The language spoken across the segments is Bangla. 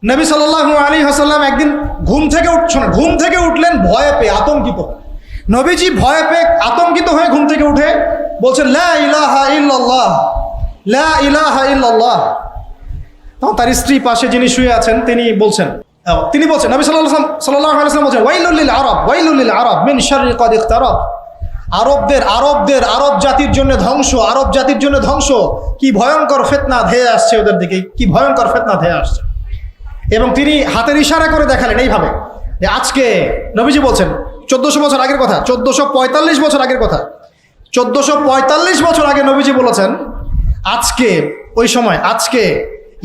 নবী সাল্লাল্লাহু আলাইহি ওয়াসাল্লাম একদিন ঘুম থেকে উঠলেন ভয়ে পেয়ে, আতঙ্কিত। নবীজি ভয়ে পেয়ে আতঙ্কিত হয়ে ঘুম থেকে উঠে বলছেন, লা ইলাহা ইল্লাল্লাহ, লা ইলাহা ইল্লাল্লাহ। তখন তার স্ত্রী পাশে যিনি শুয়ে আছেন তিনি বলছেন নবী সাল্লাল্লাহু আলাইহি ওয়াসাল্লাম বলছেন, ওয়াইলুল লিল আরব মিন শাররি ক্বাদ ইখতারাব। আরব জাতির জন্য ধ্বংস, আরব জাতির জন্য ধ্বংস। কি ভয়ঙ্কর ফিতনা ধেয়ে আসছে ওদের দিকে, কি ভয়ঙ্কর ফিতনা ধেয়ে আসছে। এবং তিনি হাতের ইশারা করে দেখালেন এইভাবে যে আজকে, নবীজি বলছেন 1400 বছর আগের কথা, 1445 বছর আগের কথা, 1445 বছর আগে নবীজি বলেছেন আজকে, ওই সময় আজকে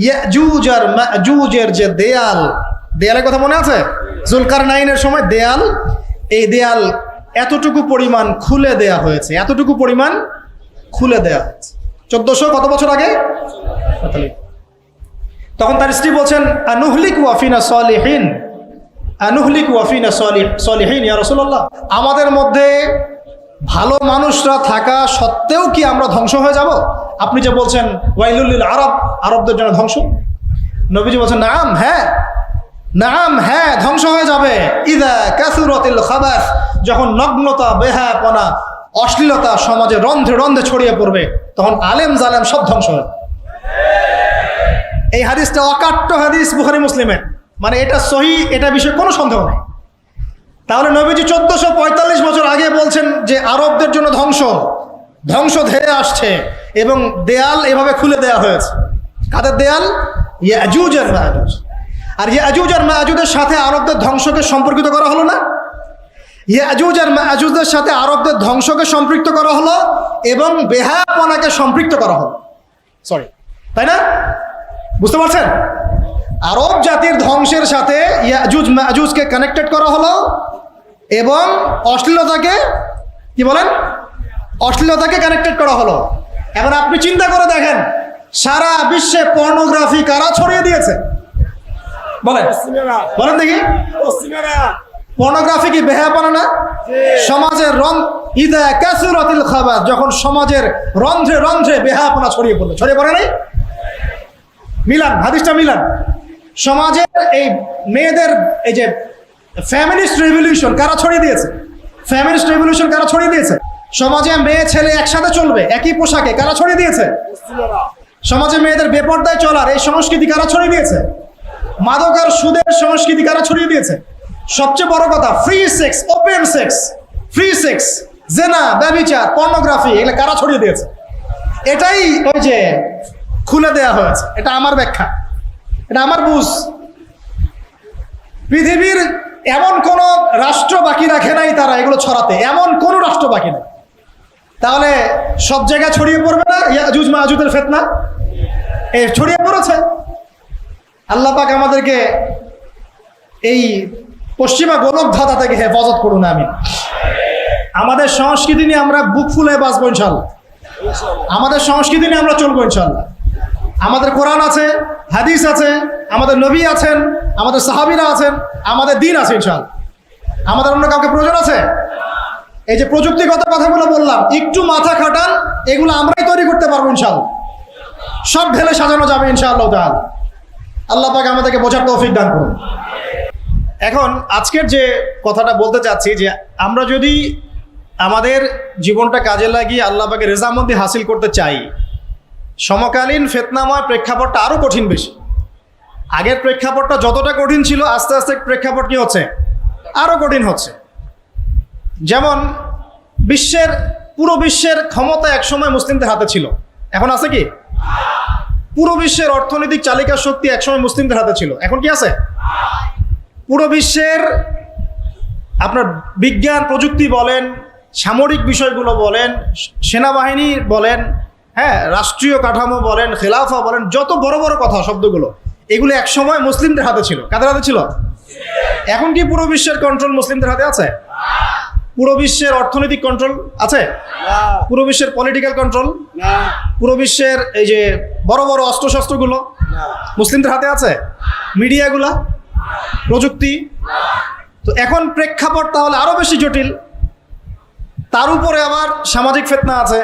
ইয়াজুজ আর মাজুজের যে দেয়ালের কথা মনে আছে? জুলকারনাইনের সময় দেয়াল, এই দেয়াল এতটুকু পরিমাণ খুলে দেয়া হয়েছে, এতটুকু পরিমাণ খুলে দেয়া হয়েছে 1400 কত বছর আগে। তখন তার স্ত্রী বলছেন, আনুহলিকু আফিনা সলিহিন, আনুহলিকু আফিনা সলিহিন ইয়া রাসূলুল্লাহ, আমাদের মধ্যে ভালো মানুষরা থাকা সত্ত্বেও কি আমরা ধ্বংস হয়ে যাব? আপনি যে বলছেন ওয়াইলুল লিল আরব, আরবদের জন্য ধ্বংস। নবীজি বলছেন, নাম হ্যাঁ ধ্বংস হয়ে যাবে। ইযা কাসুরাতিল খাবাস, যখন নগ্নতা, বেহায়াপনা, অশ্লীলতা সমাজে রন্ধ্রে রন্ধ্রে ছড়িয়ে পড়বে, তখন আলেম জালেম সব ধ্বংস হবে। এই হাদিসটা অকাট্য হাদিস বুখারী মুসলিমের, মানে এটা সহিহ, এটা বিষয়ে কোনো সন্দেহ নেই। তাহলে নবীজি 1445 বছর আগে বলছেন যে আরবদের জন্য ধ্বংস ধেয়ে আসছে, এবং দেয়াল এভাবে খুলে দেয়া হয়েছে। কাদের দেয়াল? ইয়াজুজ আর মাজুজ। আর ইয়াজুজ আর মাজুজের সাথে আরবদের ধ্বংসকে সম্পর্কিত করা হলো না? ইয়াজুজ আর মাজুজের সাথে আরবদের ধ্বংসকে সম্পৃক্ত করা হলো এবং বেহায়াপনাকে সম্পৃক্ত করা হলো, তাই না? বুঝতে পারছেন? আরব জাতির ধ্বংসের সাথে ইয়াজুজ মাজুজকে কানেক্টেড করা হলো এবং অশ্লীলতাকে, কি বলেন, অশ্লীলতাকে কানেক্টেড করা হলো। এখন আপনি চিন্তা করে দেখেন, সারা বিশ্বে পর্নোগ্রাফি কারা ছড়িয়ে দিয়েছে? বলেন দেখি। পর্নোগ্রাফি কি বেহায়াপনা না? সমাজের ইদা কাসুরাতিল খাবাস, যখন সমাজের রন্ধ্রে রন্ধ্রে বেহায়াপনা ছড়িয়ে পড়ে নাই? মিলান, হাদিসটা মিলান। সমাজের এই মেয়েদের এই যে ফ্যামিলিস্ট রেভলিউশন কারা ছড়িয়ে দিয়েছে? ফ্যামিলিস্ট রেভলিউশন কারা ছড়িয়ে দিয়েছে? সমাজে মেয়ে ছেলে একসাথে চলবে একই পোশাকে কারা ছড়িয়ে দিয়েছে? সমাজে মেয়েদের বেপরদায় চলার এই সংস্কৃতি কারা ছড়িয়ে দিয়েছে? মাদক আর সুদের সংস্কৃতি কারা ছড়িয়ে দিয়েছে? সবচেয়ে বড় কথা, free sex, open sex, free sex, জেনা, ব্যভিচার, পর্নোগ্রাফি, এগুলো কারা ছড়িয়ে দিয়েছে? এটাই ওই যে খুলে দেয়া হয়েছে। এটা আমার ব্যাখ্যা, এটা আমার বুঝ। পৃথিবীর এমন কোন রাষ্ট্র বাকি রাখে নাই তারা এগুলো ছড়াতে, এমন কোন রাষ্ট্র বাকি নেই। তাহলে সব জায়গায় ছড়িয়ে পড়বে না ইয়াজুজ মাজুজের ফিতনা? এই ছড়িয়ে পড়েছে। আল্লাহ পাক আমাদেরকে এই পশ্চিমা গোলক ধাঁধা থেকে হেফাজত করুন, আমিন। আমাদের সংস্কৃতি নিয়ে আমরা বুক ফুলে বাঁচবো ইনশাল্লাহ, আমাদের সংস্কৃতি নিয়ে আমরা চলবো ইনশাল্লাহ। আমাদের কোরআন আছে, হাদিস আছে, আমাদের নবী আছেন, আমাদের সাহাবীরা আছেন, আমাদের দ্বীন আছে ইনশাআল্লাহ। আমাদের অন্য কাউকে প্রয়োজন আছে? এই যে প্রযুক্তিগত কথাগুলো বললাম, একটু মাথা খাটান, এগুলো আমরাই তৈরি করতে পারবো ইনশাআল্লাহ। সব ঢেলে সাজানো যাবে ইনশাআল্লাহ তাআলা। আল্লাহ পাক আমাদেরকে বোঝার তৌফিক দান করুন। এখন আজকের যে কথাটা বলতে চাচ্ছি, যে আমরা যদি আমাদের জীবনটা কাজে লাগিয়ে আল্লাহ পাকের রেজামন্দি হাসিল করতে চাই, সমকালীন ফিতনাময় প্রেক্ষাপটটা আরো কঠিন বেশি। আগের প্রেক্ষাপটটা যতটা কঠিন ছিল, আস্তে আস্তে প্রেক্ষাপট কি হচ্ছে? আরো কঠিন হচ্ছে। যেমন পুরো বিশ্বের ক্ষমতা একসময় মুসলিমদের হাতে ছিল, এখন আছে কি? পুরো বিশ্বের অর্থনৈতিক চালিকা শক্তি একসময় মুসলিমদের হাতে ছিল, এখন কি আছে? পুরো বিশ্বের আপনার বিজ্ঞান প্রযুক্তি বলেন, সামরিক বিষয়গুলো বলেন, সেনাবাহিনী বলেন, হ্যাঁ, রাষ্ট্রীয় কাঠামো বলেন, খেলাফা বলেন, যত বড় বড় কথা শব্দগুলো, এগুলো এক সময় মুসলিমদের হাতে ছিল। কাদের হাতে ছিল? এখন কি পুরো বিশ্বের কন্ট্রোল মুসলিমদের হাতে আছে? পুরো বিশ্বের অর্থনৈতিক কন্ট্রোল আছে? পুরো বিশ্বের পলিটিক্যাল কন্ট্রোল? পুরো বিশ্বের এই যে বড় বড় অস্ত্রশস্ত্রগুলো মুসলিমদের হাতে আছে? মিডিয়াগুলা, প্রযুক্তি? তো এখন প্রেক্ষাপট তাহলে আরো বেশি জটিল। তার উপরে আবার সামাজিক ফিতনা আছে,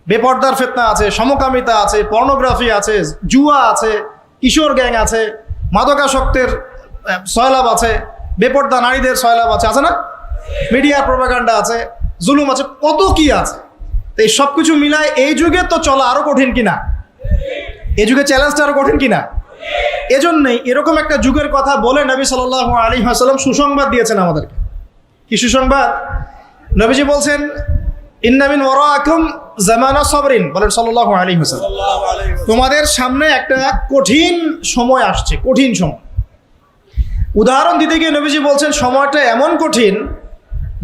বেপর্দার ফিতনা আছে, সমকামিতা আছে, পর্নোগ্রাফি আছে, জুয়া আছে, কিশোর গ্যাং আছে, মাদকাসক্তের সয়লাভ আছে, বেপর্দা নারীদের সয়লাভ আছে না? মিডিয়া প্রোপাগান্ডা আছে, জুলুম আছে, কত কি আছে। তো এই সব কিছু মিলায় এই যুগে তো চলা আরো কঠিন কিনা? এই যুগে চ্যালেঞ্জটা আরো কঠিন কিনা? এজন্যই এরকম একটা যুগের কথা বলে নবী সাল্লাল্লাহু আলাইহি ওয়াসাল্লাম সুসংবাদ দিয়েছেন আমাদেরকে। কি সুসংবাদ? নবীজি বলছেন, ইন্না মিন ওয়ারাকুম জামানা সাবরিন, বলেন সাল্লাল্লাহু আলাইহি ওয়াসাল্লাম, তোমাদের সামনে একটা কঠিন সময় আসছে, কঠিন সময়। উদাহরণ দিতে গিয়ে নবীজি বলছেন সময়টা এমন কঠিন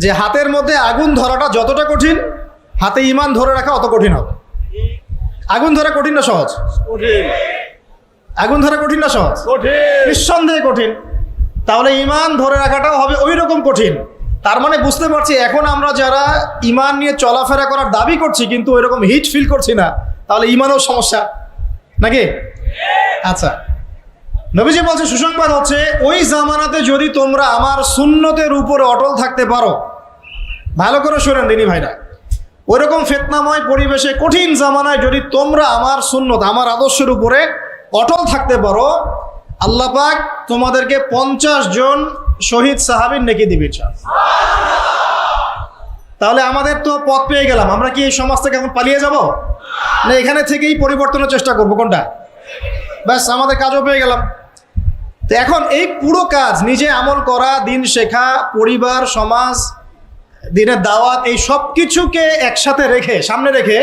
যে হাতের মধ্যে আগুন ধরাটা যতটা কঠিন, হাতে ঈমান ধরে রাখা অত কঠিন হবে। আগুন ধরা কঠিন না সহজ? আগুন ধরা কঠিন না সহজ? নিঃসন্দেহে কঠিন। তাহলে ঈমান ধরে রাখাটাও হবে ওই রকম কঠিন। তার মানে বুঝতে পারছি এখন আমরা যারা ঈমান নিয়ে চলাফেরা করার দাবি করছি কিন্তু ওই রকম হিট ফিল করছি না, তাহলে ঈমানও সমস্যা নাকি? আচ্ছা, নবীজি বলছে সুসংবাদ হচ্ছে ওই জামানাতে যদি তোমরা আমার সুন্নতের উপরে অটল থাকতে পারো, ভালো করে শোনেন দিনী ভাইরা, ওইরকম ফিতনাময় পরিবেশে কঠিন জামানায় যদি তোমরা আমার সুন্নত, আমার আদর্শের উপরে অটল থাকতে পারো, আল্লাহ পাক তোমাদেরকে 50 জন শহীদ সাহাবীর নেকি দিবে। তাহলে আমাদের তো পথ পেয়ে গেলাম। আমরা কি এই সমাজ থেকে এখন পালিয়ে যাব, না এখানে থেকেই পরিবর্তনের চেষ্টা করব? কোনটা? ব্যাস, আমাদের কাজও পেয়ে গেলাম। তো এখন এই পুরো কাজ, নিজে আমল করা, দিন শেখা, পরিবার, সমাজ, দিনের দাওয়াত, এই সব কিছুকে একসাথে রেখে, সামনে রেখে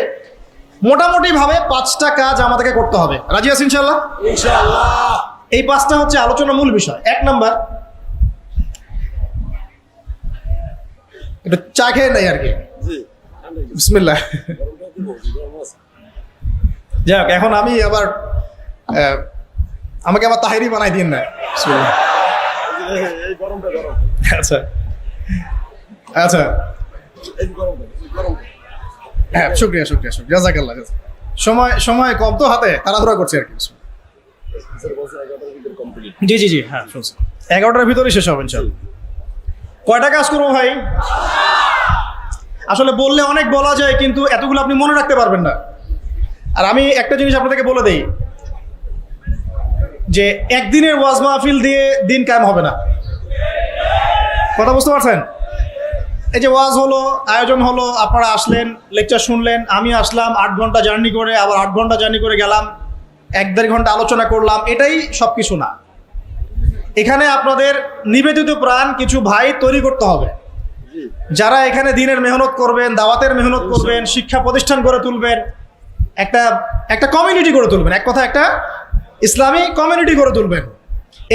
মোটামুটি ভাবে 5টা কাজ আমাদেরকে করতে হবে। রাজি আছেন ইনশাআল্লাহ? ইনশাআল্লাহ। এই 5টা হচ্ছে আলোচনার মূল বিষয়। 1 নাম্বার, একটু চা খেয়ে নেই আর কি। বিসমিল্লাহ। যাক, এখন আমি আবার আমাকে আবার তাহেরি বানাই দিন না। বিসমিল্লাহ। আচ্ছা আচ্ছা, হ্যাঁ, শুক্রিয়া শুক্রিয়া শুক্রিয়া, জাযাকাল্লাহ। সময় কম তো, হাতে তাড়াহুড়া করছি আর কি। জি জি জি, হ্যাঁ শুনছি। 11টার ভিতরে শেষ হবে ইনশাআল্লাহ। কয়টা কাজ করবো ভাই? আসলে বললে অনেক বলা যায়, কিন্তু এতগুলো আপনি মনে রাখতে পারবেন না। আর আমি একটা জিনিস আপনাদেরকে বলে দেই যে একদিনের ওয়াজ মাহফিল দিয়ে দিন কায়েম হবে না। কথা বুঝতে পারছেন? এই যে ওয়াজ হলো, আয়োজন হলো, আপনারা আসলেন, লেকচার শুনলেন, আমি আসলাম 8 ঘন্টা জার্নি করে, আবার 8 ঘন্টা জার্নি করে গেলাম, 1-1.5 ঘন্টা আলোচনা করলাম, এটাই সব কিছু না। এখানে আপনাদের নিবেদিত প্রাণ কিছু ভাই তৈরি করতে হবে, যারা এখানে দিনের মেহনত করবেন, দাওয়াতের মেহনত করবেন, শিক্ষা প্রতিষ্ঠান গড়ে তুলবেন, একটা কমিউনিটি গড়ে তুলবেন। এক কথা, একটা ইসলামী কমিউনিটি গড়ে তুলবেন।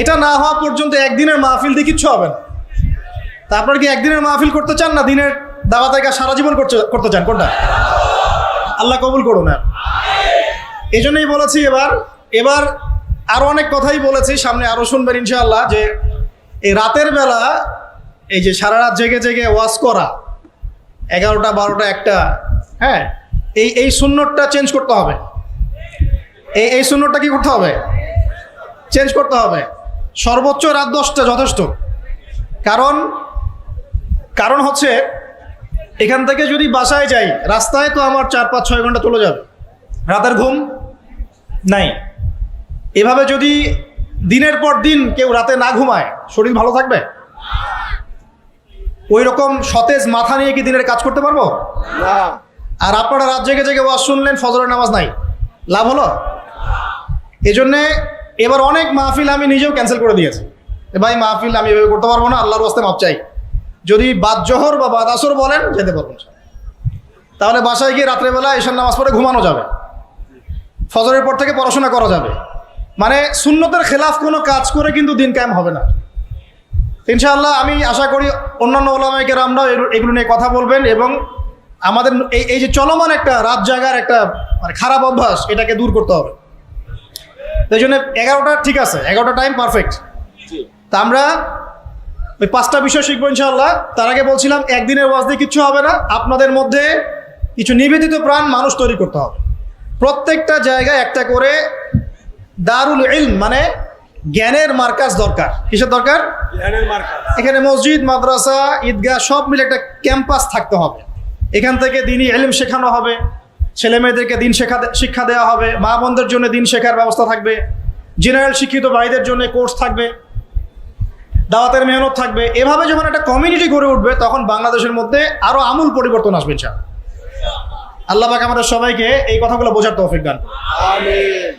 এটা না হওয়া পর্যন্ত একদিনের মাহফিল দিয়ে কিচ্ছু হবে না। তা আপনারা কি একদিনের মাহফিল করতে চান, না দিনের দাওয়াতের কাজ সারা জীবন করতে চান? কোনটা? আল্লাহ কবুল করুন। এই জন্যই বলেছি এবার আরো অনেক কথাই বলেছি, সামনে আরো শুনবেন ইনশাআল্লাহ, যে এই রাতের বেলা এই যে সারা রাত জেগে জেগে ওয়াজ করা, 11টা 12টা 1টা, হ্যাঁ, এই সুন্নতটা চেঞ্জ করতে হবে। এই সুন্নতটা কি করতে হবে? চেঞ্জ করতে হবে। সর্বোচ্চ রাত 10টা যথেষ্ট। কারণ হচ্ছে এখান থেকে যদি বাসায় যাই, রাস্তায় তো আমার 4-5-6 ঘন্টা চলে যাবে, রাতের ঘুম নাই। এভাবে যদি দিনের পর দিন কেউ রাতে না ঘুমায়, শরীর ভালো থাকবে? ওই রকম সতেজ মাথা নিয়ে কি দিনের কাজ করতে পারবো? না। আর আপনারা রাত জেগে জেগে ওয়াজ শুনলেন, ফজরের নামাজ নাই, লাভ হলো? এজন্যে এবার অনেক মাহফিল আমি নিজেও ক্যান্সেল করে দিয়েছি। ভাই মাহফিল আমি এভাবে করতে পারবো না, আল্লাহর ওয়াস্তে মাপ চাই। যদি বাদ জোহর বা বাদ আসর বলেন, যেতে পারবো না। তাহলে বাসায় গিয়ে রাত্রেবেলা এশার নামাজ পড়ে ঘুমানো যাবে, ফজরের পর থেকে পড়াশোনা করা যাবে। মানে সুন্নতের খেলাফ কোনো কাজ করে কিন্তু দিন কায়েম হবে না ইনশাআল্লাহ। আমি আশা করি অন্যান্য ওলামায়ে কেরামরাও এগুলো নিয়ে কথা বলবেন, এবং আমাদের এই যে চলমান একটা রাত জাগার একটা মানে খারাপ অভ্যাস, এটাকে দূর করতে হবে। এই জন্য 11টা ঠিক আছে, 11টা টাইম পারফেক্ট। তা আমরা ওই 5টা বিষয় শিখবো ইনশাআল্লাহ। তার আগে বলছিলাম একদিনের ওয়াজ দিয়ে কিচ্ছু হবে না, আপনাদের মধ্যে কিছু নিবেদিত প্রাণ মানুষ তৈরি করতে হবে। প্রত্যেকটা জায়গায় একটা করে দারুল ইলম মানে জ্ঞানের মার্কাজ দরকার। কিসের দরকার? জ্ঞানের মার্কাজ। এখানে মসজিদ, মাদ্রাসা, ঈদগাহ সব মিলে একটা ক্যাম্পাস থাকতে হবে। এখান থেকে দিনই ইলম শেখানো হবে, ছেলে মেয়েদেরকে দিন শিক্ষা দেওয়া হবে, মা বোনদের জন্য দিন শেখার ব্যবস্থা থাকবে, জেনারেল শিক্ষিত ভাইদের জন্য কোর্স থাকবে, দাওয়াতের মেহনত থাকবে। এভাবে যখন একটা কমিউনিটি গড়ে উঠবে তখন বাংলাদেশের মধ্যে আরো আমূল পরিবর্তন আসবে ইনশাআল্লাহ। আল্লাহ পাক আমাদের সবাইকে এই কথাগুলো বোঝার তৌফিক দান। আমিন।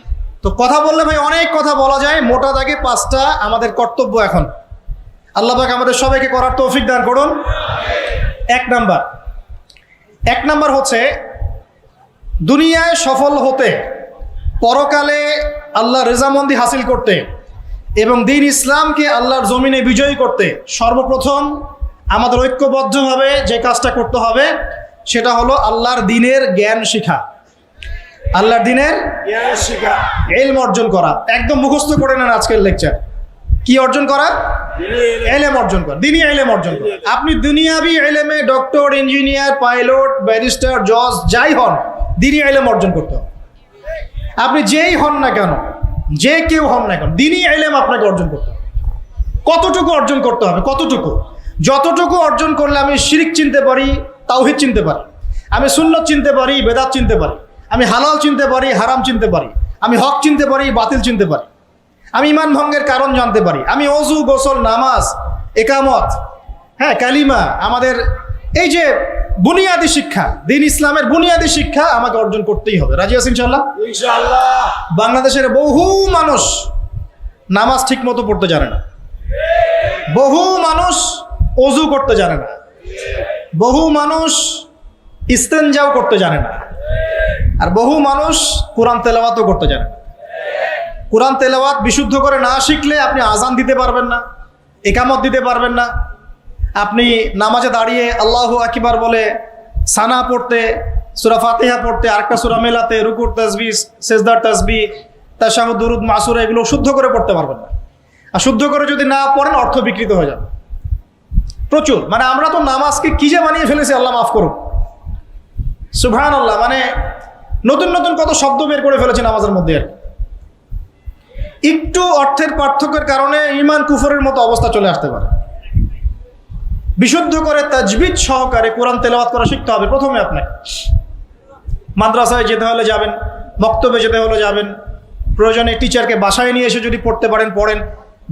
তো কথা বললে ভাই অনেক কথা বলা যায়, মোটা দাগে 5টা আমাদের কর্তব্য এখন আল্লাহ পাক আমাদের সবাইকে করার তৌফিক দান করুন। এক নাম্বার হচ্ছে দুনিয়ায় সফল হতে, পরকালে আল্লাহ রেজামন্দি হাসিল করতে এবং দ্বীন ইসলামকে আল্লাহর জমিনে বিজয়ী করতে সর্বপ্রথম আমাদের ঐক্যবদ্ধভাবে যে কাজটা করতে হবে সেটা হলো আল্লাহর দ্বীনের জ্ঞান শিখা। আল্লাহর দ্বীনের জ্ঞান শিখা, ইলম অর্জন করা। একদম মুখস্থ করে নেন আজকের লেকচার। কি অর্জন করা? ইলম অর্জন করা, দ্বীনি ইলম অর্জন করা। আপনি দুনিয়াবি ইলমে ডক্টর, ইঞ্জিনিয়ার, পাইলট, ব্যারিস্টার, জজ যাই হন, দ্বীনি ইলম অর্জন করতে হবে। আপনি যেই হন না কেন, যে কেউ হন না কেন, দ্বীনি ইলম আপনাকে অর্জন করতে হবে। কতটুকু অর্জন করতে হবে? কতটুকু? যতটুকু অর্জন করলে আমি শিরক চিনতে পারি, তাওহীদ চিনতে পারি, আমি সুন্নত চিনতে পারি, বেদাত চিনতে পারি, আমি হালাল চিনতে পারি, হারাম চিনতে পারি, আমি হক চিনতে পারি, বাতিল চিনতে পারি, আমি ঈমান ভঙ্গের কারণ জানতে পারি, আমি ওযু, গোসল, নামাজ, একামত, কালিমা, আমাদের এই যে বুনিয়াদী শিক্ষা, দ্বীন ইসলামের বুনিয়াদী শিক্ষা আমাকে অর্জন করতেই হবে। রাজি আছেন ইনশাআল্লাহ? ইনশাআল্লাহ। বাংলাদেশের বহু মানুষ নামাজ ঠিক মতো পড়তে জানে না, বহু মানুষ ওযু করতে জানে না, বহু মানুষ ইস্তেনজাও করতে জানে না, আর বহু মানুষ কোরআন তেলাওয়াতও করতে জানে না। কোরআন তেলাওয়াত বিশুদ্ধ করে না শিখলে আপনি আজান দিতে পারবেন না, একামত দিতে পারবেন না। আপনি নামাজে দাঁড়িয়ে আল্লাহু আকবার বলে সানা পড়তে, সূরা ফাতিহা পড়তে, আরেকটা সূরা মেলাতে, রুকুর তাসবিহ, সিজদার তাসবিহ, তাশাহুদ, দুরুদ, মাসুরা এগুলো শুদ্ধ করে পড়তে পারবেন না। আর শুদ্ধ করে যদি না পড়েন অর্থ বিকৃত হয়ে যাবে প্রচুর। মানে আমরা তো নামাজকে কি যে বানিয়ে ফেলেছি, আল্লাহ মাফ করুক, সুবহানাল্লাহ। মানে নতুন নতুন কত শব্দ বের করে ফেলেছে নামাজের মধ্যে। একটু অর্থের পার্থক্যের কারণে ঈমান কুফরের মতো অবস্থা চলে আসতে পারে। বিশুদ্ধ করে তাজবিদ সহকারে কোরআন তেলাওয়াত করা শিখতে হবে প্রথমে। আপনাকে মাদ্রাসায় যেতে হলে যাবেন, মক্তবে যেতে হলে যাবেন, প্রয়োজনে টিচারকে বাসায় নিয়ে এসে যদি পড়তে পারেন পড়েন,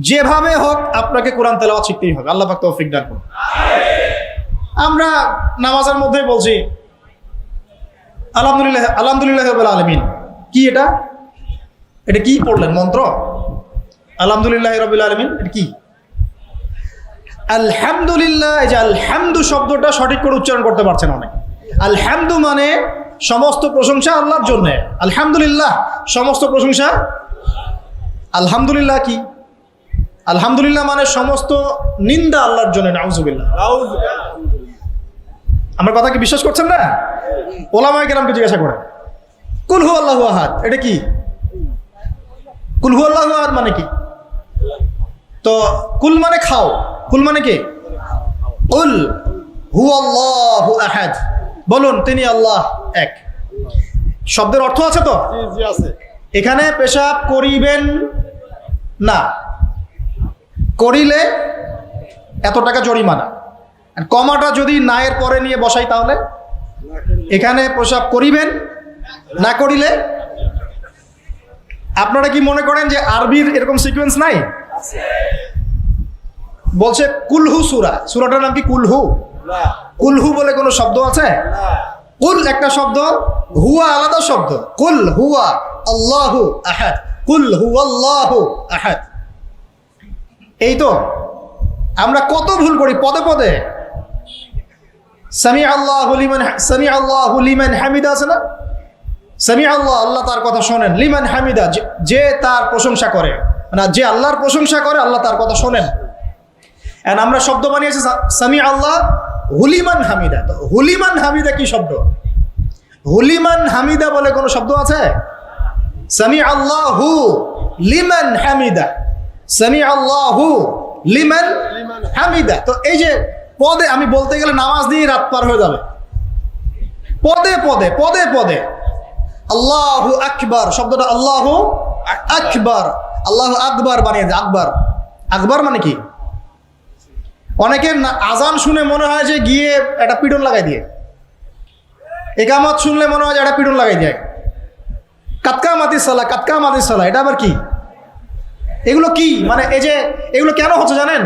যেভাবে হোক আপনাকে কোরআন তেলাওয়াত শিখতেই হবে। আল্লাহ পাক তৌফিক দান করুন। আমরা নামাজের মধ্যে বলছি আলহামদুলিল্লাহ, আলহামদুলিল্লাহ রাব্বিল আলামিন। কি এটা? এটা কি পড়লেন মন্ত্র? আলহামদুলিল্লাহ রাব্বিল আলামিন এটা কি? আলহামদুলিল্লাহ। এই যে আলহামদু শব্দটা সঠিক করে উচ্চারণ করতে পারছেন অনেক। আলহামদু মানে সমস্ত প্রশংসা আল্লাহর জন্য। আলহামদুলিল্লাহ সমস্ত প্রশংসা। আলহামদুলিল্লাহ কি? আলহামদুলিল্লাহ মানে সমস্ত নিন্দা আল্লাহর জন্য। নাউজুবিল্লাহ। আমার কথা কি বিশ্বাস করছেন না? ওলামায়ে কেরামকে জিজ্ঞাসা করেন। কুল হু আল্লাহু আহাদ এটা কি? কুল হু আল্লাহু আহাদ মানে কি? তো কুল মানে খাও, কুল মানে কি? কুল হু আল্লাহু আহাদ, বলুন তিনি আল্লাহ এক। শব্দের অর্থ আছে তো? জি আছে। এখানে পেশাব করিবেন না, করিলে এত টাকা জরিমানা। আর কমাটা যদি না এর পরে নিয়ে বসাই তাহলে এখানে পেশাব করিবেন না, করিলে। আপনারা কি মনে করেন যে আরবির এরকম সিকোয়েন্স নাই? বলছে কুলহু সূরা, সূরাটার নাম কি কুলহু? কুলহু বলে কোনো শব্দ আছে? কুল একটা শব্দ, হুয়া আলাদা শব্দ। কুল হুয়া আল্লাহু আহাদ, কুল হুয়াল্লাহু আহাদ। এই তো আমরা কত ভুল করি পদে পদে। সামি আল্লাহু লিমান হামিদা আছে না? সামি আল্লাহ, আল্লাহ তার কথা শোনেন। লিমান হামিদা, যে তার প্রশংসা করে, না যে আল্লাহর প্রশংসা করে আল্লাহ তার কথা শোনেন। এন্ড আমরা শব্দ বানিয়েছি সামি আল্লাহ হুলিমান হামিদা। তো হুলিমান হামিদা কি শব্দ? হুলিমান হামিদা বলে কোনো শব্দ আছে? সামি আল্লাহু লিমান হামিদা, সামি আল্লাহু লিমান হামিদা। তো এই যে পদে, আমি বলতে গেলে নামাজ দিয়ে রাত পার হয়ে যাবে। পদে পদে পদে পদে আল্লাহু আকবার শব্দটা আল্লাহু আকবার, আল্লাহু আকবার বানিয়ে দেয়। আকবার, আকবার মানে কি? অনেকের আজান শুনে মনে হয় যে গিয়ে একটা পিটন লাগাই দিয়ে, একামত শুনলে মনে হয় যে একটা পিটন লাগাই দেয়। কাতকা মাতিস সালা, কাতকা মাতিস সালা, এটা আবার কি? এগুলো কি মানে এই যে এগুলো কেন হচ্ছে জানেন?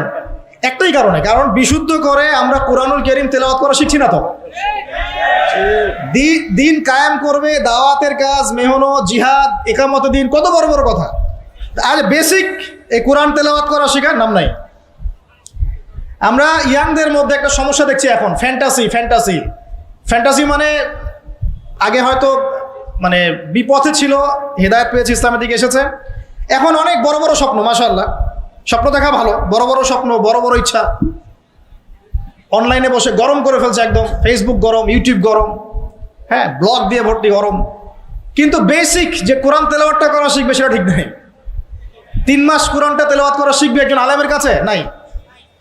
একটাই কারণে, কারণ বিশুদ্ধ করে আমরা কোরআনুল কারীম তেলাওয়াত করা শিখছি না। তো দিন কায়েম করবে, দাওয়াতের কাজ, মেহনত, জিহাদ, ইকামতে দিন, কত বড় বড় কথা। আর বেসিক এই কোরআন তেলাওয়াত করা শেখার নাম নাই। আমরা ইয়াংদের মধ্যে একটা সমস্যা দেখছি এখন, ফ্যান্টাসি মানে আগে হয়তো মানে বিপথে ছিল, হেদায়েত পেয়েছে, ইসলামের দিকে এসেছে, এখন অনেক বড় বড় স্বপ্ন। মাশাআল্লাহ, স্বপ্ন দেখা ভালো, বড় বড় স্বপ্ন, বড় বড় ইচ্ছা। অনলাইনে বসে গরম করে ফেলছে একদম, ফেসবুক গরম, ইউটিউব গরম, হ্যাঁ, ব্লগ দিয়ে ভর্তি গরম। কিন্তু বেসিক যে কোরআন তেলাওয়াতটা করা শিখবে সেটা ঠিক নেই। 3 মাস কোরআনটা তেলাওয়াত করা শিখবে একজন আলেমের কাছে নাই।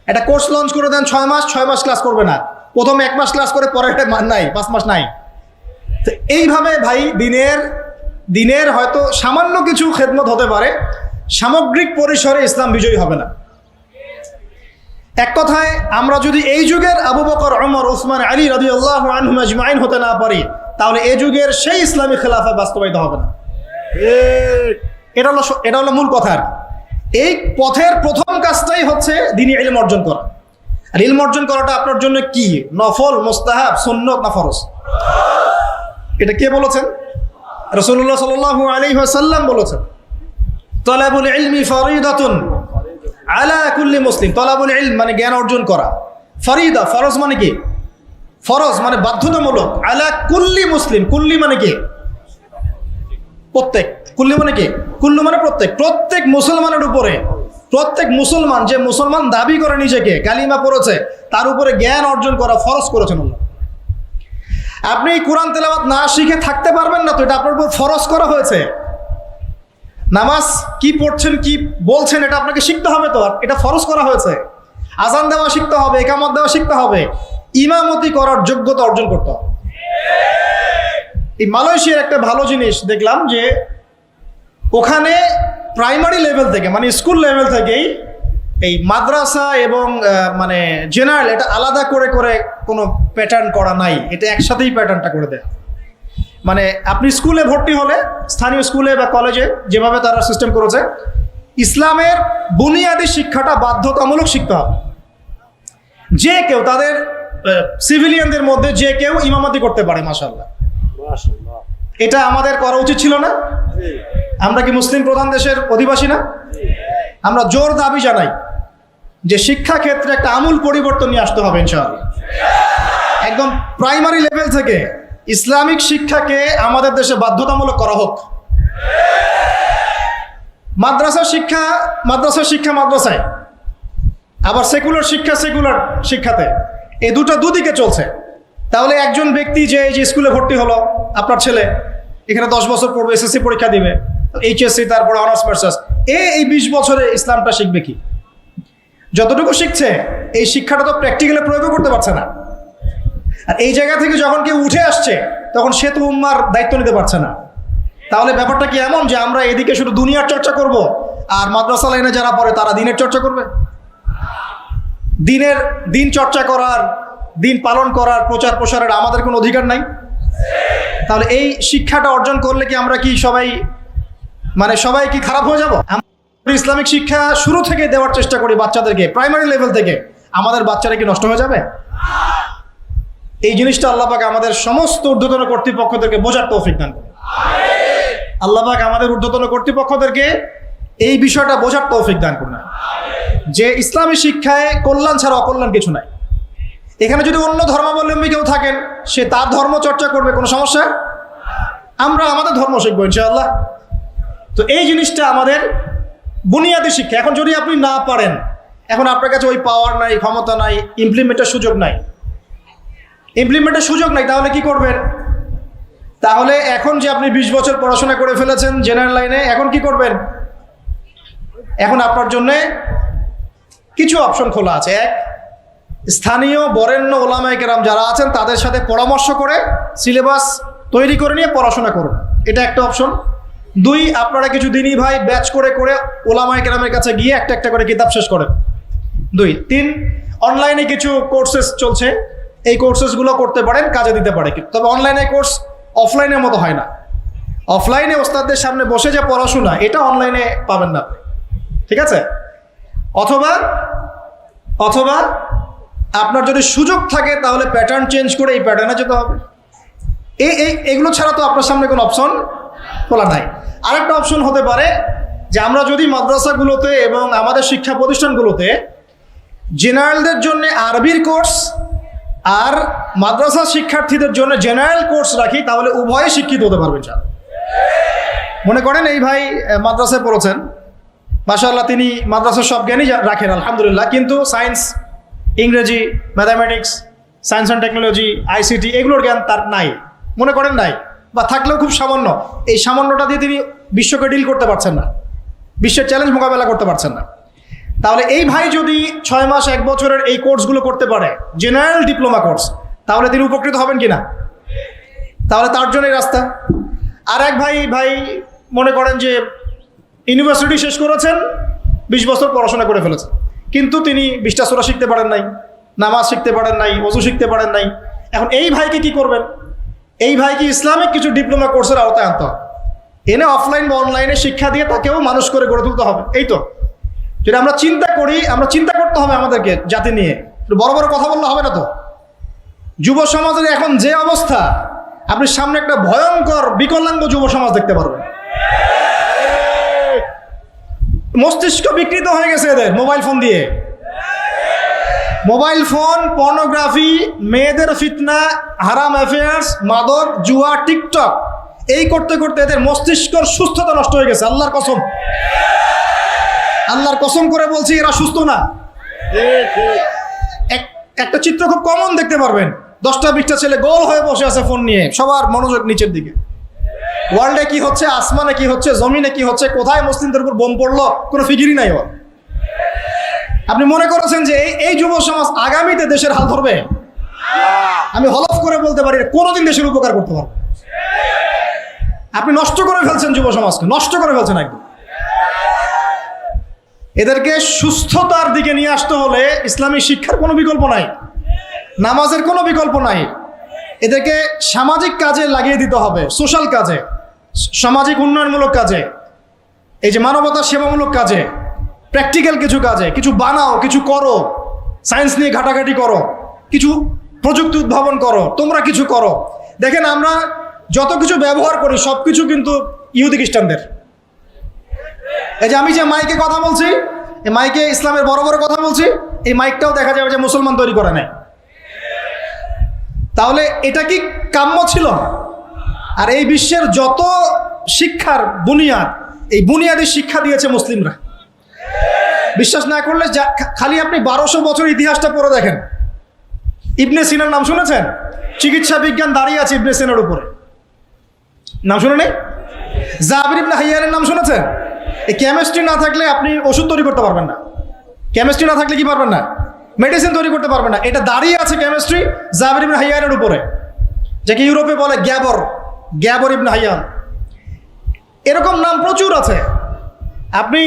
একটা কোর্স লঞ্চ করে দেন 6 মাস ক্লাস করবে না, প্রথমে 1 মাস ক্লাস করে পরে নাই, 5 মাস নাই। তো এইভাবে ভাই দিনের হয়তো সামান্য কিছু খেদমত হতে পারে, সামগ্রিক পরিসরে ইসলাম বিজয়ী হবে না। এক কথায় আমরা যদি এই যুগের আবু বকর, ওমর, উসমান, আলী রাদিয়াল্লাহু আনহুম আজমাইন হতে না পারি, তাহলে এই যুগের সেই ইসলামী খেলাফা বাস্তবায়িত হবে না। এটা হলো মূল কথা। এই পথের প্রথম কাজটাই হচ্ছে দ্বীনি ইলম অর্জন করা। আর ইলম অর্জন করাটা আপনার জন্য কি? নফল, মুস্তাহাব, সুন্নত না ফরজ? এটা কে বলেছেন? রাসূলুল্লাহ সাল্লাল্লাহু আলাইহি ওয়াসাল্লাম বলেছেন, তালাবুল ইলমি ফরিদাতুন আলা কুল্লি মুসলিম। তালাবুল ইলম মানে জ্ঞান অর্জন করা, ফরিদা ফরজ মানে কি? ফরজ মানে বাধ্যতামূলক। আলা কুল্লি মুসলিম, কুল্লি মানে কি? প্রত্যেক। কুল্লি মানে কি? কুল্লু মানে প্রত্যেক মুসলমানের উপরে, প্রত্যেক মুসলমান যে মুসলমান দাবি করে নিজেকে, কালিমা পড়েছে, তার উপরে জ্ঞান অর্জন করা ফরজ করেছেন আল্লাহ। আপনি কোরআন তেলাওয়াত না শিখে থাকতে পারবেন না, তো এটা আপনার উপর ফরজ করা হয়েছে। নামাজ কি পড়ছেন, কি বলছেন, এটা আপনাকে শিখতে হবে, তো এটা ফরজ করা হয়েছে। আজান দেওয়া শিখতে হবে, ইকামত দেওয়া শিখতে হবে, ইমামতি করার যোগ্যতা অর্জন করতে হবে। এই মালয়েশিয়ার একটা ভালো জিনিস দেখলাম যে ওখানে প্রাইমারি লেভেল থেকে, মানে স্কুল লেভেল থেকেই এই মাদ্রাসা এবং মানে জেনারেল এটা আলাদা করে করে কোনো প্যাটার্ন করা নাই, এটা একসাথেই প্যাটার্নটা করে দেয়। মানে আপনি স্কুলে ভর্তি হলে, স্থানীয় স্কুলে বা কলেজে যেভাবে তারা সিস্টেম করেছে, ইসলামের বুনিয়াদী শিক্ষাটা বাধ্যতামূলক শিখতে হবে। যে কেউ, তাদের সিভিলিয়ানদের মধ্যে যে কেউ ইমামতি করতে পারে। মাশাআল্লাহ, এটা আমাদের করা উচিত ছিল না? আমরা কি মুসলিম প্রধান দেশের অধিবাসী না? আমরা জোর দাবি জানাই যে শিক্ষা ক্ষেত্রে একটা আমূল পরিবর্তন নিয়ে আসতে হবে ইনশাআল্লাহ। একদম প্রাইমারি লেভেল থেকে ইসলামিক শিক্ষাকে আমাদের দেশে বাধ্যতামূলক করা হোক। মাদ্রাসার শিক্ষা মাদ্রাসায়, আবার সেকুলার শিক্ষাতে, এই দুদিকে চলছে। তাহলে একজন ব্যক্তি যে স্কুলে ভর্তি হলো, আপনার ছেলে এখানে 10 বছর পড়বে, এসএসসি পরীক্ষা দিবে, এইচএসসি, তারপরে অনার্স মাস্টার্স, এই 20 বছরে ইসলামটা শিখবে কি? যতটুকু শিখছে এই শিক্ষাটা তো প্র্যাকটিক্যালি প্রয়োগও করতে পারছে না। আর এই জায়গা থেকে যখন কেউ উঠে আসছে, তখন সে তো উম্মার দায়িত্ব নিতে পারছে না। তাহলে ব্যাপারটা কি এমন যে আমরা এদিকে শুধু দুনিয়ার চর্চা করব, আর মাদ্রাসা লাইনে যারা পড়ে তারা দিনের চর্চা করবে? দিন চর্চা করার, দিন পালন করার, প্রচার প্রসারের আমাদের কোনো অধিকার নাই? তাহলে এই শিক্ষাটা অর্জন করলে কি আমরা কি সবাই কি খারাপ হয়ে যাব? আমরা ইসলামিক শিক্ষা শুরু থেকে দেওয়ার চেষ্টা করি বাচ্চাদেরকে, প্রাইমারি লেভেল থেকে, আমাদের বাচ্চারা কি নষ্ট হয়ে যাবে? এই জিনিসটা আল্লাহ পাক আমাদের সমস্ত ঊর্ধ্বতন কর্তৃপক্ষদেরকে বোঝার তৌফিক দান করুন। আল্লাহ পাক আমাদের ঊর্ধ্বতন কর্তৃপক্ষদেরকে এই বিষয়টা বোঝার তৌফিক দান করুন যে ইসলামী শিক্ষায় কল্যাণ ছাড়া অকল্যাণ কিছু নাই। এখানে যদি অন্য ধর্মাবলম্বী কেউ থাকেন, সে তার ধর্ম চর্চা করবে, কোনো সমস্যা? আমরা আমাদের ধর্ম শিখবো ইনশাআল্লাহ। তো এই জিনিসটা আমাদের বুনিয়াদী শিক্ষা। এখন যদি আপনি না পারেন, এখন আপনার কাছে ওই পাওয়ার নাই, ক্ষমতা নাই, ইমপ্লিমেন্টের সুযোগ নাই, তাহলে কি করবেন? তাহলে এখন যে আপনি 20 বছর পড়াশোনা করে ফেলেছেন জেনারেল লাইনে, এখন কি করবেন? এখন আপনার জন্য কিছু অপশন খোলা আছে। এক, স্থানীয় বরেণ্য ওলামায়ে কেরাম যারা আছেন তাদের সাথে পরামর্শ করে সিলেবাস তৈরি করে নিয়ে পড়াশোনা করুন, এটা একটা অপশন। 2, আপনারা কিছু দিনী ভাই ব্যাচ করে করে ওলামায়ে কেরামের কাছে গিয়ে একটা করে কিতাব শেষ করেন। 2, 3, অনলাইনে কিছু কোর্সেস চলছে, এই কোর্সেসগুলো করতে পারেন, কাজে দিতে পারে। তবে অনলাইনে কোর্স অফলাইনের মতো হয় না। অফলাইনে ওস্তাদদের সামনে বসে যে পড়াশোনা, এটা অনলাইনে পাবেন না। ঠিক আছে? অথবা অথবা আপনার যদি সুযোগ থাকে তাহলে প্যাটার্ন চেঞ্জ করে এই প্যাটার্নে যেতে হবে। এগুলো ছাড়া তো আপনার সামনে কোনো অপশন খোলা নাই। আরেকটা অপশন হতে পারে যে আমরা যদি মাদ্রাসাগুলোতে এবং আমাদের শিক্ষা প্রতিষ্ঠানগুলোতে জেনারেলদের জন্য আরবির কোর্স আর মাদ্রাসা শিক্ষার্থীদের জন্য জেনারেল কোর্স রাখি, তাহলে উভয়ে শিক্ষিত হতে পারবেন। মনে করেন এই ভাই মাদ্রাসায় পড়েছেন, মাশাআল্লাহ, তিনি মাদ্রাসার সব জ্ঞানই রাখেন আলহামদুলিল্লাহ, কিন্তু সায়েন্স, ইংরেজি, mathematics, science and technology, ICT এগুলোর জ্ঞান তার নাই, মনে করেন নাই, বা থাকলেও খুব সামান্য। এই সামান্যটা দিয়ে তিনি বিশ্বকে ডিল করতে পারছেন না, বিশ্বের চ্যালেঞ্জ মোকাবেলা করতে পারছেন না। তাহলে এই ভাই যদি 6 মাস 1 বছরের এই কোর্সগুলো করতে পারে, জেনারেল ডিপ্লোমা কোর্স, তাহলে তিনি উপকৃত হবেন কিনা? তাহলে তার জন্যই রাস্তা। আর এক ভাই মনে করেন যে ইউনিভার্সিটি শেষ করেছেন, 20 বছর পড়াশোনা করে ফেলেছেন, কিন্তু তিনি 20টা সূরা শিখতে পারেন নাই, নামাজ শিখতে পারেন নাই, ওযু শিখতে পারেন নাই। এখন এই ভাইকে কি করবেন? এই ভাইকে ইসলামিক কিছু ডিপ্লোমা কোর্সের আওতায় আনতে হবে, এনে অফলাইন বা অনলাইনে শিক্ষা দিয়ে তাকেও মানুষ করে গড়ে তুলতে হবে। এই তো যদি আমরা চিন্তা করি, আমরা চিন্তা করতে হবে আমাদেরকে জাতি নিয়ে, বড় বড় কথা বললে হবে না তো। যুব সমাজের এখন যে অবস্থা, আপনি সামনে একটা ভয়ঙ্কর বিকলাঙ্গ যুব সমাজ দেখতে পারবেন। মস্তিষ্ক বিকৃত হয়ে গেছে এদের মোবাইল ফোন দিয়ে। মোবাইল ফোন, পর্নোগ্রাফি, মেয়েদের ফিতনা, হারাম অ্যাফেয়ার্স, মাদক, জুয়া, টিকটক, এই করতে করতে এদের মস্তিষ্কর সুস্থতা নষ্ট হয়ে গেছে। আল্লাহর কসম, আল্লাহর কসম করে বলছি, এরা সুস্থ না। একটা চিত্র খুব কমন দেখতে পারবেন, 10টা-20টা ছেলে গোল হয়ে বসে আছে ফোন নিয়ে, সবার মনোযোগ নিচের দিকে। ওয়ার্ল্ডে কি হচ্ছে, আসমানে কি হচ্ছে, জমিনে কি হচ্ছে, কোথায় মুসলিমদের উপর বোম পড়লো, কোনো ফিকিরই নাই ওর। আপনি মনে করেছেন যে এই যুব সমাজ আগামীতে দেশের হাল ধরবে? আমি হলফ করে বলতে পারি কোনোদিন দেশের উপকার করতে পারবে। আপনি নষ্ট করে ফেলছেন যুব সমাজকে, নষ্ট করে ফেলছেন একদম। এদেরকে সুস্থতার দিকে নিয়ে আসতে হলে ইসলামী শিক্ষার কোনো বিকল্প নাই, নামাজের কোনো বিকল্প নাই। এদেরকে সামাজিক কাজে লাগিয়ে দিতে হবে, সোশ্যাল কাজে, সামাজিক উন্নয়নমূলক কাজে, এই যে মানবতার সেবামূলক কাজে, প্র্যাকটিক্যাল কিছু কাজে, কিছু বানাও, কিছু করো, সায়েন্স নিয়ে ঘাটাঘাটি করো, কিছু প্রযুক্তি উদ্ভাবন করো, তোমরা কিছু করো। দেখেন আমরা যত কিছু ব্যবহার করি সব কিছু কিন্তু ইহুদি খ্রিস্টানদের। এই যে আমি যে মাইকে কথা বলছি, এই মাইকে ইসলামের বড় বড় কথা বলছি, এই মাইকটাও দেখা যাবে যে মুসলমান তৈরি করে নেয়। তাহলে এটা কি কাম্য ছিল? আর এই বিশ্বের যত শিক্ষার বুনিয়াদ, এই বুনিয়াদি শিক্ষা দিয়েছে মুসলিমরা। বিশ্বাস না করলে খালি আপনি 1200 বছর ইতিহাসটা পড়ে দেখেন। ইবনে সিনার নাম শুনেছেন? চিকিৎসা বিজ্ঞান দাঁড়িয়ে আছে ইবনে সিনার উপরে, নাম শুনে নেই? জাবির ইবনে হাইয়ানের নাম শুনেছেন? এই কেমিস্ট্রি না থাকলে আপনি ওষুধ তৈরি করতে পারবেন না, কেমিস্ট্রি না থাকলে কি পারবেন না? মেডিসিন তৈরি করতে পারবেন না। এটা দাঁড়িয়ে আছে কেমিস্ট্রি জাবির ইবনে হাইয়ানের উপরে, যাকে ইউরোপে বলে গ্যাবর ইবনে হাইয়ান। এরকম নাম প্রচুর আছে। আপনি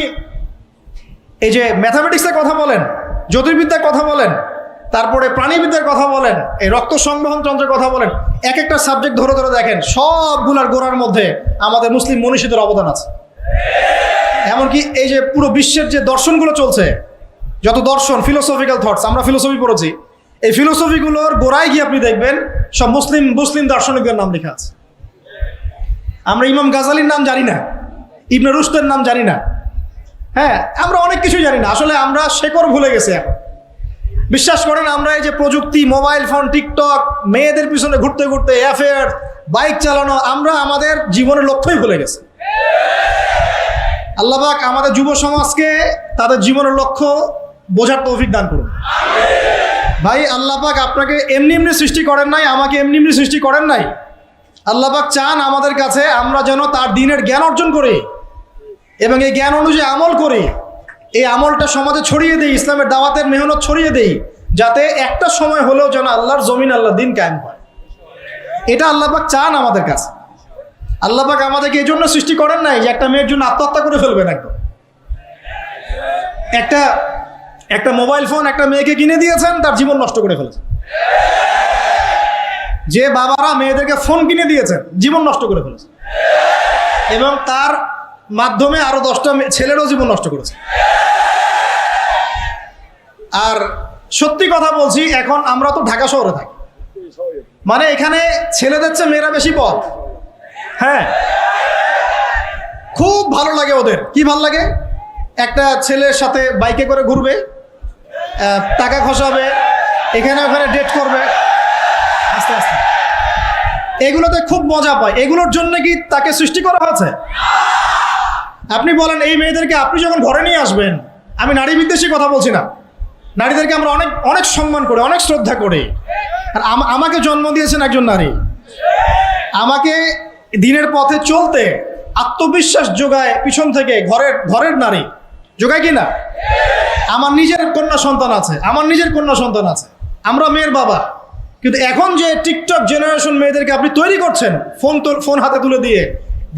এই যে ম্যাথামেটিক্সের কথা বলেন, জ্যোতির্বিদ্যার কথা বলেন, তারপরে প্রাণীবিদ্যার কথা বলেন, এই রক্ত সংবহন যন্ত্রের কথা বলেন, এক একটা সাবজেক্ট ধরে ধরে দেখেন, সবগুলার গোড়ার মধ্যে আমাদের মুসলিম মনীষীদের অবদান আছে। এমনকি এই যে পুরো বিশ্বের যে দর্শনগুলো চলছে, যত দর্শন, ফিলোসফিক্যাল থটস, আমরা ফিলোসফি পড়েছি, এই ফিলোসফিগুলোর গোড়ায় গিয়ে আপনি দেখবেন সব মুসলিম দার্শনিকদের নাম লেখা আছে। আমরা ইমাম গাজালির নাম জানি না, ইবনে রুশদের নাম জানি না, হ্যাঁ, আমরা অনেক কিছু জানি না। আসলে আমরা শেকড় ভুলে গেছি এখন। বিশ্বাস করেন, আমরা এই যে প্রযুক্তি, মোবাইল ফোন, টিকটক, মেয়েদের পিছনে ঘুরতে ঘুরতে, অ্যাফেয়ার, বাইক চালানো, আমরা আমাদের জীবনের লক্ষ্যই ভুলে গেছি। আল্লাহ পাক আমাদের যুব সমাজকে তাদের জীবনের লক্ষ্য বোঝার তৌফিক দান করুন। ভাই, আল্লাহ পাক আপনাকে এমনি এমনি সৃষ্টি করেন নাই, আমাকে এমনি এমনি সৃষ্টি করেন নাই। আল্লাহ পাক চান আমাদের কাছে আমরা যেন তার দ্বীনের জ্ঞান অর্জন করি এবং এই জ্ঞান অনুযায়ী আমল করি। এই আমলটা সমাজে ছড়িয়ে দেই, ইসলামের দাওয়াতের মেহনত ছড়িয়ে দেই, যাতে একটা সময় হলেও যেন আল্লাহর জমিন, আল্লাহর দ্বীন কায়েম হয়। এটা আল্লাহ পাক চান আমাদের কাছে। আল্লাহ পাক আমাদেরকে এই জন্য সৃষ্টি করেন নাই যে একটা মেয়ের জন্য আত্মহত্যা করে ফেলবেন। একদম একটা মোবাইল ফোন একটা মেয়েকে কিনে দিয়েছেন, তার জীবন নষ্ট করে ফেলেছেন। যে বাবারা মেয়েদেরকে ফোন কিনে দিয়েছেন, জীবন নষ্ট করে ফেলেছেন এবং তার মাধ্যমে আরো 10টা ছেলেরও জীবন নষ্ট করেছে। আর সত্যি কথা বলছি, এখন আমরা তো ঢাকা শহরে থাকি, মানে এখানে ছেলেদের চেয়ে মেয়েরা বেশি পথ। হ্যাঁ, খুব ভালো লাগে ওদের। কি ভালো লাগে? একটা ছেলের সাথে বাইকে করে ঘুরবে, টাকা খসাবে, এখানে ওখানে ডেট করবে, আস্তে আস্তে এগুলোতে খুব মজা পায়। এগুলোর জন্য কি তাকে সৃষ্টি করা হয়েছে? আপনি বলেন এই মেয়েদেরকে আপনি যখন ঘরে নিয়ে আসবেন, আমি নারী বিদ্বেষী কথা বলছি না, নারীদেরকে আমরা অনেক অনেক সম্মান করি, অনেক শ্রদ্ধা করি। আর আমাকে জন্ম দিয়েছেন একজন নারী, আমাকে দিনের পথে চলতে আত্মবিশ্বাস যোগায় পিছন থেকে ঘরের নারী যোগায় কি না? আমার নিজের কন্যা সন্তান আছে, আমরা মেয়ের বাবা। কিন্তু এখন যে টিকটক জেনারেশন মেয়েদেরকে আপনি তৈরি করছেন, ফোন হাতে তুলে দিয়ে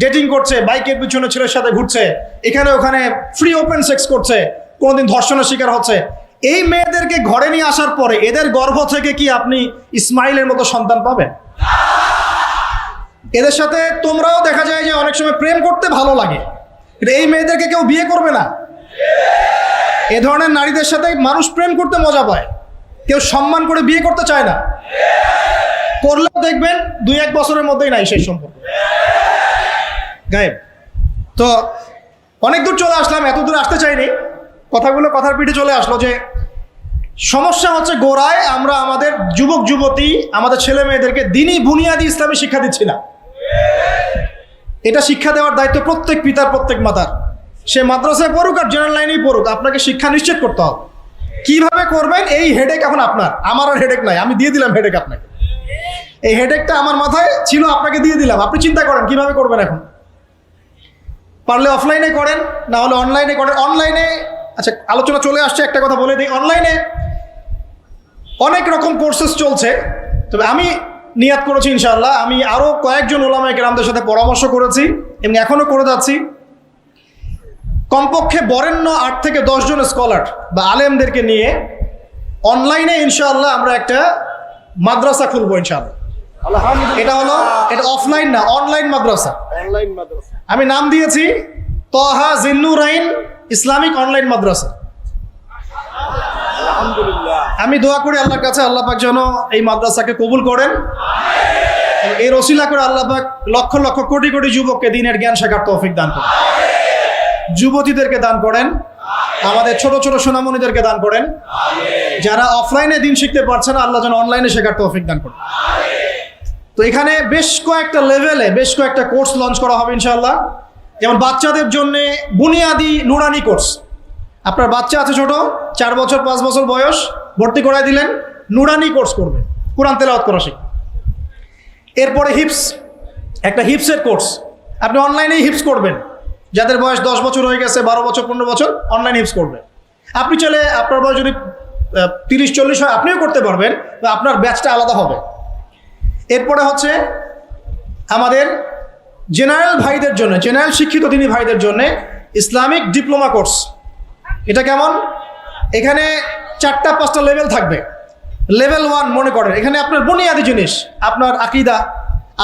ডেটিং করছে, বাইকের পিছনে ছেলের সাথে ঘুরছে, এখানে ওখানে ফ্রি ওপেন সেক্স করছে, কোনোদিন ধর্ষণের শিকার হচ্ছে, এই মেয়েদেরকে ঘরে নিয়ে আসার পরে এদের গর্ভ থেকে কি আপনি ইসমাইলের মতো সন্তান পাবেন? এদের সাথে তোমরাও দেখা যায় যে অনেক সময় প্রেম করতে ভালো লাগে, কিন্তু এই মেয়েদেরকে কেউ বিয়ে করবে না। এ ধরনের নারীদের সাথে মানুষ প্রেম করতে মজা পায়, কেউ সম্মান করে বিয়ে করতে চায় না। করলেও দেখবেন 2-1 বছরের মধ্যেই নাই সেই সম্পর্ক, গায়েব। তো অনেক দূর চলে আসলাম, এত দূর আসতে চাইনি, কথার পিঠে চলে আসলো যে সমস্যা হচ্ছে গোড়ায় আমরা আমাদের যুবক যুবতী, আমাদের ছেলে মেয়েদেরকে দিনই বুনিয়াদি ইসলামী শিক্ষা দিচ্ছি না। এটা শিক্ষা দেওয়ার দায়িত্ব প্রত্যেক পিতার, প্রত্যেক মাতার। সে মাদ্রাসায় পড়ুক আর জেনারেল লাইনেই পড়ুক, আপনাকে শিক্ষা নিশ্চিত করতে হবে। কিভাবে করবেন এই হেডেক এখন আপনার, আমার আর হেডেক নাই, আমি দিয়ে দিলাম হেডেক আপনাকে। এই হেডেকটা আমার মাথায় ছিল, আপনাকে দিয়ে দিলাম, আপনি চিন্তা করেন কিভাবে করবেন। এখন পারলে অফলাইনে করেন, না হলে অনলাইনে করেন। অনলাইনে আচ্ছা আলোচনা চলে আসছে, একটা কথা বলে দিই, অনলাইনে অনেক রকম কোর্সেস চলছে। তবে আমি নিয়াত করেছি ইনশাআল্লাহ, আমি আরও কয়েকজন ওলামায়ে কেরামদের সাথে পরামর্শ করেছি এবং এখনও করে যাচ্ছি। কমপক্ষে বরেণ্য 8 থেকে 10 জন স্কলার বা আলেমদেরকে নিয়ে অনলাইনে ইনশাআল্লাহ আমরা একটা মাদ্রাসা খুলবো ইনশাআল্লাহ। এটা অফলাইন না, অনলাইন মাদ্রাসা। আমি নাম দিয়েছি তহা জিন্নুরাইন ইসলামিক অনলাইন মাদ্রাসা। আমি দোয়া করি আল্লাহর কাছে, আল্লাহ পাক যেন এই মাদ্রাসাকে কবুল করেন। এই রসিলা করে আল্লাহ পাক লক্ষ লক্ষ কোটি কোটি যুবককে দিনের জ্ঞান শেখার তৌফিক দান করেন, যুবতীদেরকে দান করেন, আমাদের ছোট ছোট সোনামণিদেরকে দান করেন। যারা অফলাইনে দিন শিখতে পারছে না, আল্লাহ যেন অনলাইনে শেখার তৌফিক দান করেন। তো এখানে বেশ কয়েকটা লেভেলে বেশ কয়েকটা কোর্স লঞ্চ করা হবে ইনশাআল্লাহ। যেমন বাচ্চাদের জন্য বুনিয়াদি নুরানি কোর্স। আপনার বাচ্চা আছে ছোট, 4 বছর 5 বছর বয়স, ভর্তি করায় দিলেন, নুরানি কোর্স করবে, কোরআন তেলাওয়াত করা শিখবে। এরপরে হিপস, একটা হিপসের কোর্স, আপনি অনলাইনেই হিপস করবেন। যাদের বয়স 10 বছর হয়ে গেছে, 12 বছর 15 বছর, অনলাইন হিপস করবে। আপনি চাইলে আপনার বয়স যদি 30-40 হয় আপনিও করতে পারবেন, আপনার ব্যাচটা আলাদা হবে। এরপরে হচ্ছে আমাদের জেনারেল ভাইদের জন্য, জেনারেল শিক্ষিত দিনী ভাইদের জন্য ইসলামিক ডিপ্লোমা কোর্স। এটা কেমন? এখানে 4-5টা লেভেল থাকবে। লেভেল 1 মনে করেন, এখানে আপনার বুনিয়াদি জিনিস, আপনার আকীদা,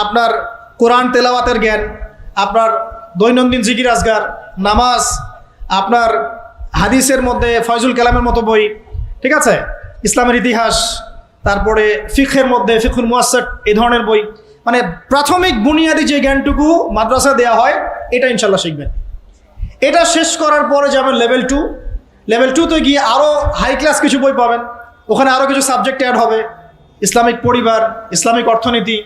আপনার কোরআন তেলাওয়াতের জ্ঞান, আপনার দৈনন্দিন জিকির আজগার, নামাজ, আপনার হাদিসের মধ্যে ফয়জুল কালামের মতো বই, ঠিক আছে, ইসলামের ইতিহাস, তারপরে ফিকহের মধ্যে ফিকহুল মুয়াসসার, এই ধরনের বই। মানে প্রাথমিক বুনিয়াদি যে জ্ঞানটুকু মাদ্রাসা দেওয়া হয়, এটা ইনশাল্লাহ শিখবেন। এটা শেষ করার পরে যাবেন লেভেল 2। লেভেল 2তে গিয়ে আরও হাই ক্লাস কিছু বই পাবেন, ওখানে আরও কিছু সাবজেক্ট অ্যাড হবে, ইসলামিক পরিবার, ইসলামিক অর্থনীতি,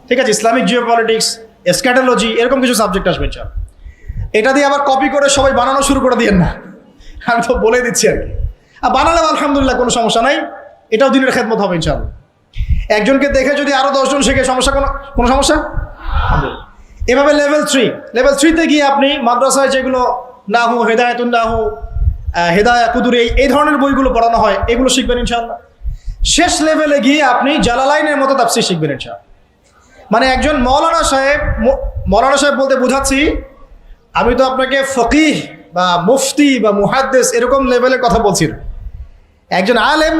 ঠিক আছে, ইসলামিক জিওপলিটিক্স, এসক্যাটোলজি, এরকম কিছু সাবজেক্ট আসবে ইনশাআল্লাহ। এটা দিয়ে আবার কপি করে সবাই বানানো শুরু করে দিয়েন না, আমি তো বলে দিচ্ছি আর কি। আর বানালে আলহামদুলিল্লাহ কোনো সমস্যা নাই, এটাও দিনের খেদমত হবে ইনশাআল্লাহ। একজনকে দেখে যদি আরও 10 জন শেখে, সমস্যা কোনো সমস্যা? এভাবে লেভেল 3তে গিয়ে আপনি মাদ্রাসায় যেগুলো নাহু, হেদায়াতুন নাহু, হেদায়া কুদুরি, এই ধরনের বইগুলো পড়ানো হয়, এগুলো শিখবেন ইনশাআল্লাহ। শেষ লেভেলে গিয়ে আপনি জালালাইনের মতো তাফসীর শিখবেন ইনশাআল্লাহ। মানে একজন মৌলানা সাহেব বলতে বোঝাচ্ছি, আমি তো আপনাকে ফকিহ বা মুফতি বা মুহাদ্দিস এরকম লেভেলের কথা বলছি না। একজন আলেম,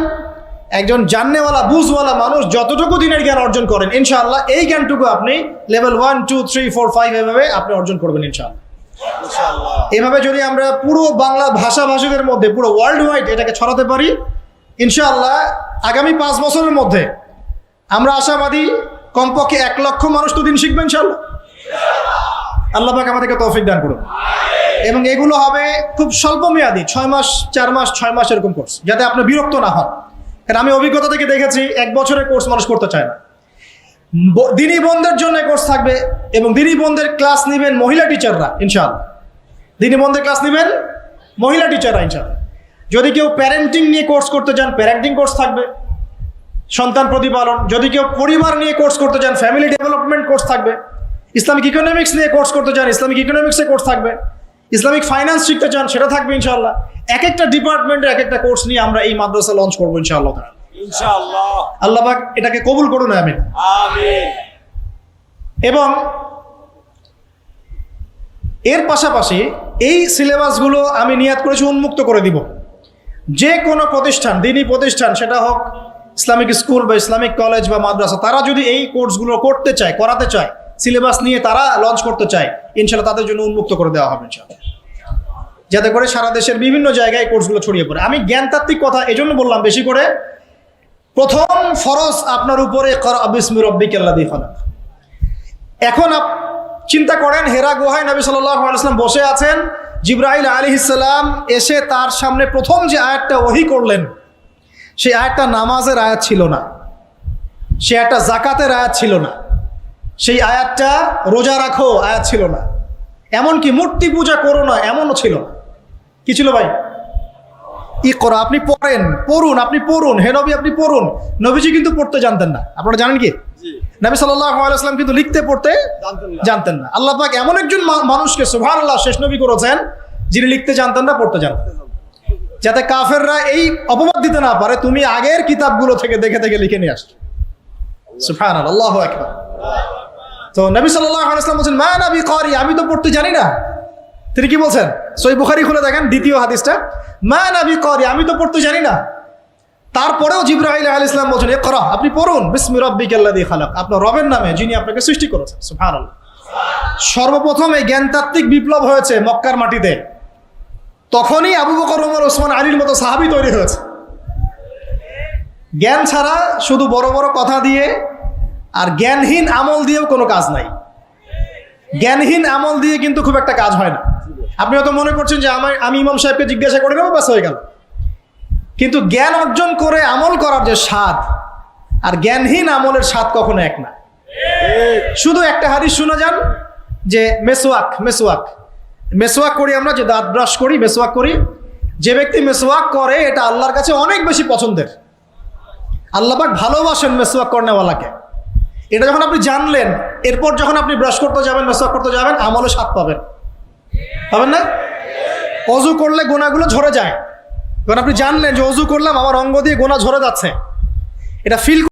একজন জাননেওয়ালা, বুঝওয়ালা মানুষ যতটুকু দিনের জ্ঞান অর্জন করেন ইনশাআল্লাহ, এই জ্ঞানটুকু আপনি লেভেল 1, 2, 3, 4, 5 এভাবে আপনি অর্জন করবেন ইনশাআল্লাহ। এভাবে যদি আমরা পুরো বাংলা ভাষাভাষীদের মধ্যে পুরো ওয়ার্ল্ড ওয়াইড এটাকে ছড়াতে পারি, ইনশাআল্লাহ আগামী 5 বছরের মধ্যে আমরা আশাবাদী কমপক্ষে 1 লক্ষ মানুষ তো দিন শিখবে ইনশাআল্লাহ। আল্লাহ পাক আমাদেরকে তৌফিক দান করুন। এবং এগুলো হবে খুব স্বল্প মেয়াদী, 6 মাস 4 মাস 6 মাস এরকম কোর্স, যাতে আপনি বিরক্ত না হন। কারণ আমি অভিজ্ঞতা থেকে দেখেছি 1 বছরের কোর্স মানুষ করতে চায় না। দিনী বোনদের জন্য কোর্স থাকবে এবং দিনী বোনদের ক্লাস নেবেন মহিলা টিচাররা ইনশাআল্লাহ। দিনী বোনদের ক্লাস নেবেন মহিলা টিচাররা ইনশাআল্লাহ। যদি কেউ প্যারেন্টিং নিয়ে কোর্স করতে চান, প্যারেন্টিং কোর্স থাকবে, সন্তান প্রতিপালন। যদি কেউ পরিবার নিয়ে কোর্স করতে চান, ফ্যামিলি ডেভেলপমেন্ট কোর্স থাকবে। ইসলামিক ইকোনমিক্স নিয়ে কোর্স করতে চান, ইসলামিক ইকোনমিক্সে কোর্স থাকবে। ইসলামিক ফাইন্যান্স শিখতে চান, সেটা থাকবে ইনশাআল্লাহ। এক একটা ডিপার্টমেন্টের এক একটা কোর্স নিয়ে আমরা এই মাদ্রাসা লঞ্চ করবো ইনশাআল্লাহ। ইনশাআল্লাহ আল্লাহ পাক এটাকে কবুল করুন, আমিন। আমিন। এবং এর পাশাপাশি এই সিলেবাসগুলো আমি নিয়াত করেছি উন্মুক্ত করে দিব। যে কোনো প্রতিষ্ঠান, দিনী প্রতিষ্ঠান, সেটা হোক ইসলামিক স্কুল বা ইসলামিক কলেজ বা মাদ্রাসা, তারা যদি এই কোর্সগুলো করতে চায়, করাতে চায়, সিলেবাস নিয়ে তারা লঞ্চ করতে চায়, ইনশাআল্লাহ তাদের জন্য উন্মুক্ত করে দেওয়া হবে ইনশাআল্লাহ, যাতে করে সারা দেশের বিভিন্ন জায়গায় কোর্সগুলো ছড়িয়ে পড়ে। আমি জ্ঞানতাত্ত্বিক কথা এজন্য বললাম বেশি করে, প্রথম ফরজ আপনার উপরে ইকরা বিসমি রাব্বিকাল্লাযী খালাক। এখন চিন্তা করেন, হেরা গুহায় নবী সাল্লাল্লাহু আলাইহি ওয়াসাল্লাম বসে আছেন, জিবরাইল আলাইহিস সালাম এসে তার সামনে প্রথম যে আয়াতটা ওহী করলেন, সেই আয়াতটা নামাজের আয়াত ছিল না, সে একটা যাকাতের আয়াত ছিল না, সেই আয়াতটা রোজা রাখো আয়াত ছিল না, এমনকি মূর্তি পূজা করো না এমনও ছিল না। কি ছিল ভাই? ইকরা, আপনি পড়েন, পড়ুন, আপনি পড়ুন, হে নবী আপনি পড়ুন। নবীজি কিন্তু পড়তে জানতেন না, আপনারা জানেন কি? নবী সাল্লাল্লাহু আলাইহি ওয়াসাল্লাম কিন্তু লিখতে পড়তে জানতেন না। আল্লাহ পাক এমন একজন মানুষকে সুবহানাল্লাহ শেষ নবী করেছেন, যিনি লিখতে জানতেন না, পড়তে জানতেন, যাতে কাফেররা এই অপবাদ দিতে না পারে তুমি আগের কিতাবগুলো থেকে দেখে দেখে লিখে নিয়ে আসছো। সুবহানাল্লাহ, আল্লাহু আকবার। তো নবী সাল্লাল্লাহু আলাইহি ওয়াসাল্লাম বলেন, মা নবী কারি, আমি তো পড়তে জানি না। তিনি কি বলছেন? সহিহ বুখারী খুলে দেখেন দ্বিতীয় হাদিসটা, মা নবী কারি, আমি তো পড়তে জানি না। তারপরেও জিবরাইল আলাইহিস সালাম বলেন, ইকরা, আপনি পড়ুন, বিসমি রাব্বিকাল্লাযী খালাক, আপনার রবের নামে যিনি আপনাকে সৃষ্টি করেছেন। সুবহানাল্লাহ। সর্বপ্রথম এই জ্ঞানতাত্ত্বিক বিপ্লব হয়েছে মক্কার মাটিতে, তখনই আবু বকর, ওমর, ওসমান, আলীর মতো সাহাবী তৈরি হয়েছে। জ্ঞান ছাড়া শুধু বড় বড় কথা দিয়ে আর জ্ঞানহীন আমল দিয়েও কোনো কাজ নাই। জ্ঞানহীন আমল দিয়ে কিন্তু খুব একটা কাজ হয় না। আপনি হয়তো মনে করছেন যে আমি ইমাম সাহেবকে জিজ্ঞাসা করে নেবো, ব্যাস হয়ে গেল। কিন্তু জ্ঞান অর্জন করে আমল করার যে স্বাদ আর জ্ঞানহীন আমলের স্বাদ কখনো এক না। শুধু একটা হাদিস শুনে যান যে মেসওয়াক মেসওয়াক মেসওয়াক করি আমরা, যে দাঁত ব্রাশ করি, মেসওয়াক করি, যে ব্যক্তি মেসওয়াক করে এটা আল্লাহর কাছে অনেক বেশি পছন্দের। আল্লাহ পাক ভালোবাসেন মেসওয়াক করনেওয়ালাকে। এটা যখন আপনি জানলেন, এরপর যখন আপনি ব্রাশ করতে যাবেন, মেসওয়াক করতে যাবেন, আমলে স্বাদ পাবেন, পাবেন না? অজু করলে গোনাগুলো ঝরে যায়, যখন আপনি জানলেন যে অজু করলাম আমার অঙ্গ দিয়ে গোনা ঝরে যাচ্ছে, এটা ফিল